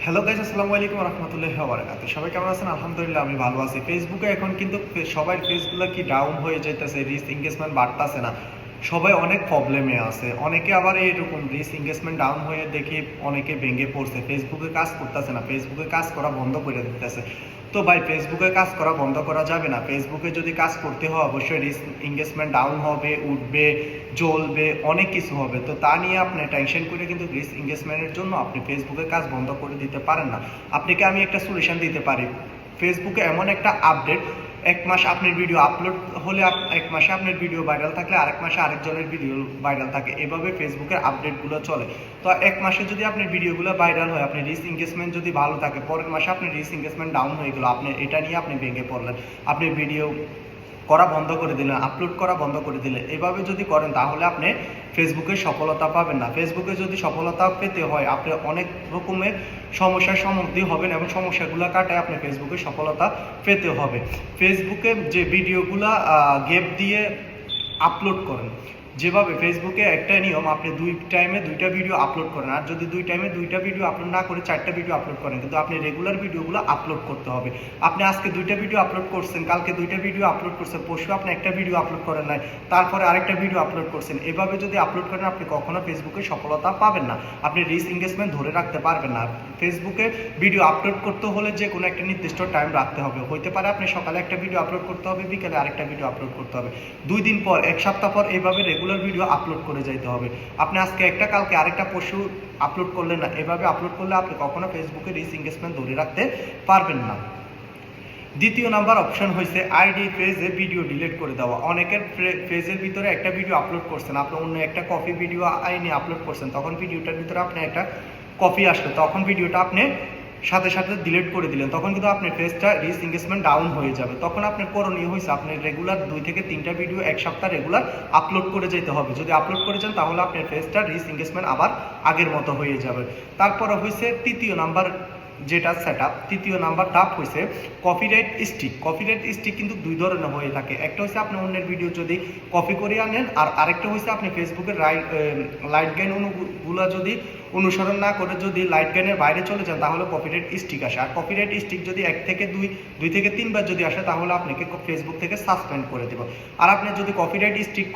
Hello guys, আসসালামু আলাইকুম রহমতুল্লাহি ওয়া বারাকাতুহু। সবাই কেমন আছেন? আলহামদুলিল্লাহ আমি ভালো আছি। ফেসবুকে এখন কিন্তু সবার পেজগুলো কি ডাউন হয়ে যাইতেছে, রিচ এঙ্গেজমেন্ট বাড়তাছে না। সবাই অনেক প্রবলেমে আছে। অনেকে আবার এরকম রিচ এঙ্গেজমেন্ট ডাউন হয়ে দেখি অনেকে ভেঙে পড়ছে, ফেসবুকে কাজ করতেছে না, ফেসবুকে কাজ করা বন্ধ করে দিতেছে। তো ভাই, ফেসবুকে কাজ করা বন্ধ করা যাবে না। ফেসবুকে যদি কাজ করতে হয় অবশ্যই রিচ এঙ্গেজমেন্ট ডাউন হবে, উঠবে, জ্বলবে, অনেক কিছু হবে। তো তা নিয়ে আপনি টেনশন করে কিন্তু রিচ এঙ্গেজমেন্টের জন্য আপনি ফেসবুকে কাজ বন্ধ করে দিতে পারেন না। আপনাকে আমি একটা সলিউশন দিতে পারি। ফেসবুকে এমন একটা আপডেট, এক মাস আপনার ভিডিও আপলোড হলে এক মাসে আপনার ভিডিও ভাইরাল থাকলে আরেক মাসে আরেকজনের ভিডিও ভাইরাল থাকে, এভাবে ফেসবুকের আপডেটগুলো চলে। তো এক মাসে যদি আপনার ভিডিওগুলো ভাইরাল হয়, আপনি রিচ এঙ্গেজমেন্ট যদি ভালো থাকে, পরের মাসে আপনার রিচ এঙ্গেজমেন্ট ডাউন হয়ে গেল, আপনি এটা নিয়ে আপনি ভেঙে পড়লেন, আপনি ভিডিও করা বন্ধ করে দিলেন, আপলোড করা বন্ধ করে দিলেন। এভাবে যদি করেন তাহলে আপনি ফেসবুকে সফলতা পাবেন না। ফেসবুকে যদি সফলতা পেতে হয় আপনি অনেক রকমের সমস্যার সম্মুখীন হবেন এবং সমস্যাগুলো কাটায় আপনি ফেসবুকে সফলতা পেতে হবে। ফেসবুকে যে ভিডিওগুলো গ্যাপ দিয়ে আপলোড করেন, যেভাবে ফেসবুকে একটা নিয়ম, আপনি দুই টাইমে দুইটা ভিডিও আপলোড করেন, আর যদি দুই টাইমে দুইটা ভিডিও আপলোড না করে চারটা ভিডিও আপলোড করেন, কিন্তু আপনি রেগুলার ভিডিওগুলো আপলোড করতে হবে। আপনি আজকে দুইটা ভিডিও আপলোড করছেন, কালকে দুইটা ভিডিও আপলোড করছেন, পরশু আপনি একটা ভিডিও আপলোড করেন নাই, তারপরে আরেকটা ভিডিও আপলোড করছেন, এভাবে যদি আপলোড করেন আপনি কখনো ফেসবুকে সফলতা পাবেন না, আপনি রিচ এঙ্গেজমেন্ট ধরে রাখতে পারবেন না। ফেসবুকে ভিডিও আপলোড করতে হলে যে কোনো একটা নির্দিষ্ট টাইম রাখতে হবে। হইতে পারে আপনি সকালে একটা ভিডিও আপলোড করতে হবে, বিকেলে আরেকটা ভিডিও আপলোড করতে হবে, 2 দিন পর, এক সপ্তাহ পর, এইভাবে রেগুলার ভিডিও আপলোড করে যাইতে হবে। আপনি আজকে একটা, কালকে আরেকটা, পরশু আপলোড করলেন না, এভাবে আপলোড করলে আপনি কখনো ফেসবুকে রিচ এঙ্গেজমেন্ট ধরে রাখতে পারবেন না। দ্বিতীয় নাম্বার অপশন হয়েছে আইডি পেজে ভিডিও ডিলিট করে দেওয়া। অনেকের পেজের ভিতরে একটা ভিডিও আপলোড করছেন, আপনি অন্য একটা কপি ভিডিও আইনে আপলোড করছেন, তখন ভিডিওটার ভিতরে আপনি একটা কপি আসলো, তখন ভিডিওটা আপনি সাথে সাথে ডিলিট করে দিলেন, তখন কিন্তু আপনার পেজটা রিচ এঙ্গেজমেন্ট ডাউন হয়ে যাবে। তখন আপনার করণীয় হয়েছে আপনি রেগুলার 2 থেকে 3টা ভিডিও এক সপ্তাহ রেগুলার আপলোড করে যেতে হবে। যদি আপলোড করে যান তাহলে আপনার পেজটা রিচ এঙ্গেজমেন্ট আবার আগের মতো হয়ে যাবে। তারপরে হয়েছে তৃতীয় নাম্বার যেটা সেটআপ, তৃতীয় নাম্বার ধাপ হয়েছে কপিরাইট স্ট্রিক। কপিরাইট স্ট্রিক কিন্তু দুই ধরনের হয়ে থাকে। একটা হচ্ছে আপনি অন্যের ভিডিও যদি কপি করে আনেন, আর আরেকটা হচ্ছে আপনি ফেসবুকের লাইট গাইন অনুগুলো যদি অনুসরণ না করে যদি লাইট গাইনের বাইরে চলে যান তাহলে কপিরাইট স্ট্রিক আসে। আর কপিরাইট স্ট্রিক যদি 1 থেকে 2 থেকে 3 বার যদি আসে তাহলে আপনাকে ফেসবুক থেকে সাসপেন্ড করে দেব। আর আপনি যদি কপিরাইট স্ট্রিক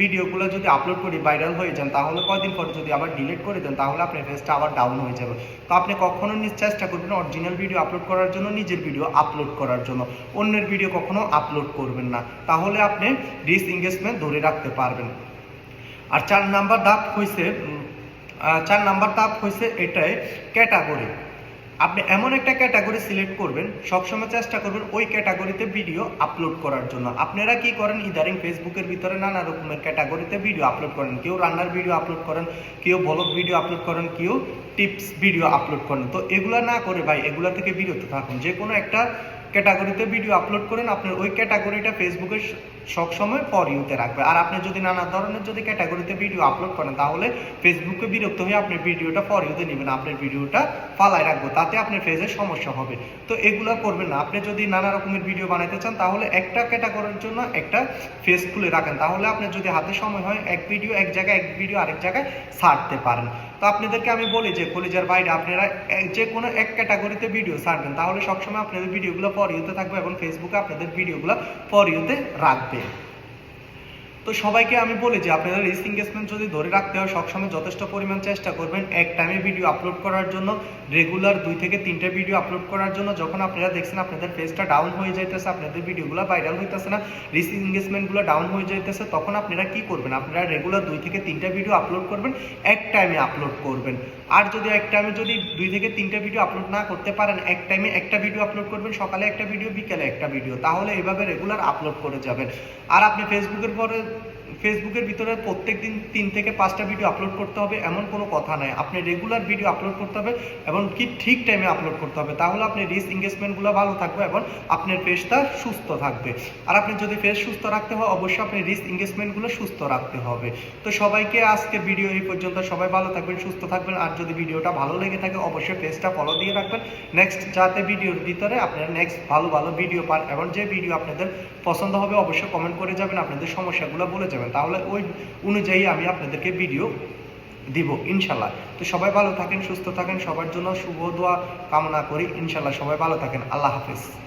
ভিডিওগুলো যদি আপলোড করে ভাইরাল হয়ে যান তাহলে কয়দিন পর যদি আবার ডিলিট করে দেন তাহলে আপনার পেজটা আবার ডাউন হয়ে যাবে। তো আপনি কখনো চেষ্টা করবেন অরিজিনাল ভিডিও আপলোড করার জন্য, নিজের ভিডিও আপলোড করার জন্য, অন্যের ভিডিও কখনো আপলোড করবেন না, তাহলে আপনি রিচ এঙ্গেজমেন্ট ধরে রাখতে পারবেন। আর 4 নাম্বার ধাপ হয়েছে এটাই ক্যাটাগরি। আপনি এমন একটা ক্যাটাগরি সিলেক্ট করবেন, সবসময় চেষ্টা করবেন ওই ক্যাটাগরিতে ভিডিও আপলোড করার জন্য। আপনারা কি করেন, ইদারিং ফেসবুকের ভিতরে নানা রকমের ক্যাটাগরিতে ভিডিও আপলোড করেন, কেউ রান্নার ভিডিও আপলোড করেন, কেউ ব্লগ ভিডিও আপলোড করেন, কেউ টিপস ভিডিও আপলোড করেন। তো এগুলা না করে ভাই, এগুলা থেকে বিরত থাকুন। যে কোনো একটা ক্যাটাগরিতে ভিডিও আপলোড করেন, আপনার ওই ক্যাটাগরিটা ফেসবুকে সবসময় ফর ইউতে রাখবে। আর আপনি যদি নানা ধরনের যদি ক্যাটাগরিতে ভিডিও আপলোড করেন তাহলে ফেসবুকে বিরক্ত হয়ে আপনার ভিডিওটা ফর ইউতে নেবেন, আপনার ভিডিওটা ফালায় রাখবো, তাতে আপনার পেজের সমস্যা হবে। তো এগুলো করবেন না। আপনি যদি নানা রকমের ভিডিও বানাইতে চান তাহলে একটা ক্যাটাগরির জন্য একটা পেজ খুলে রাখেন, তাহলে আপনার যদি হাতে সময় হয় এক ভিডিও এক জায়গায়, এক ভিডিও আরেক জায়গায় ছাড়তে পারেন। তো আপনাদেরকে আমি বলি যে কলিজার বাইরে আপনারা যে কোনো এক ক্যাটাগরিতে ভিডিও ছাড়বেন, তাহলে সবসময় আপনাদের ভিডিওগুলো ফর ইউতে থাকবে এবং ফেসবুকে আপনাদের ভিডিওগুলো ফর ইউতে রাখবে। তো সবাইকে আমি বলি যে আপনারা রিচ এঙ্গেজমেন্ট যদি ধরে রাখতে হয় সবসময় যথেষ্ট পরিমাণ চেষ্টা করবেন এক টাইমে ভিডিও আপলোড করার জন্য, রেগুলার 2 থেকে 3টা ভিডিও আপলোড করার জন্য। যখন আপনারা দেখছেন আপনাদের পেজটা ডাউন হয়ে যাইতেছে, আপনাদের ভিডিওগুলো ভাইরাল হইতেছে না, রিচ এঙ্গেজমেন্টগুলো ডাউন হয়ে যাইতেছে, তখন আপনারা কি করবেন, আপনারা রেগুলার 2 থেকে 3টা ভিডিও আপলোড করবেন, এক টাইমে আপলোড করবেন। আর যদি এক টাইমে যদি 2 থেকে 3টা ভিডিও আপলোড না করতে পারেন, এক টাইমে একটা ভিডিও আপলোড করবেন, সকালে একটা ভিডিও, বিকেলে একটা ভিডিও, তাহলে এভাবে রেগুলার আপলোড করে যাবেন। আর আপনি ফেসবুকের ভিতরে প্রত্যেক দিন 3 থেকে 5টা ভিডিও আপলোড করতে হবে এমন কোনো কথা নাই। আপনি রেগুলার ভিডিও আপলোড করতে হবে এবং কি ঠিক টাইমে আপলোড করতে হবে, তাহলে আপনার রিচ এঙ্গেজমেন্টগুলো ভালো থাকবে এবং আপনার পেজটা সুস্থ থাকবে। আর আপনি যদি পেজ সুস্থ রাখতে হয় অবশ্যই আপনি রিচ এঙ্গেজমেন্টগুলো সুস্থ রাখতে হবে। তো সবাইকে আজকে ভিডিও এই পর্যন্ত, সবাই ভালো থাকবেন, সুস্থ থাকবেন। আর যদি ভিডিওটা ভালো লেগে থাকে অবশ্যই পেজটা ফলো দিয়ে রাখবেন, নেক্সট যাতে ভিডিওর ভিতরে আপনারা নেক্সট ভালো ভালো ভিডিও পান এবং যে ভিডিও আপনাদের পছন্দ হবে অবশ্যই কমেন্ট করে যাবেন, আপনাদের সমস্যাগুলো বলে যাবেন, তাহলে ওই অনুযায়ী আমি আপনাদেরকে ভিডিও দিব ইনশাল্লাহ। তো সবাই ভালো থাকেন, সুস্থ থাকেন, সবার জন্য শুভ দোয়া কামনা করি। ইনশাল্লাহ সবাই ভালো থাকেন। আল্লাহ হাফেজ।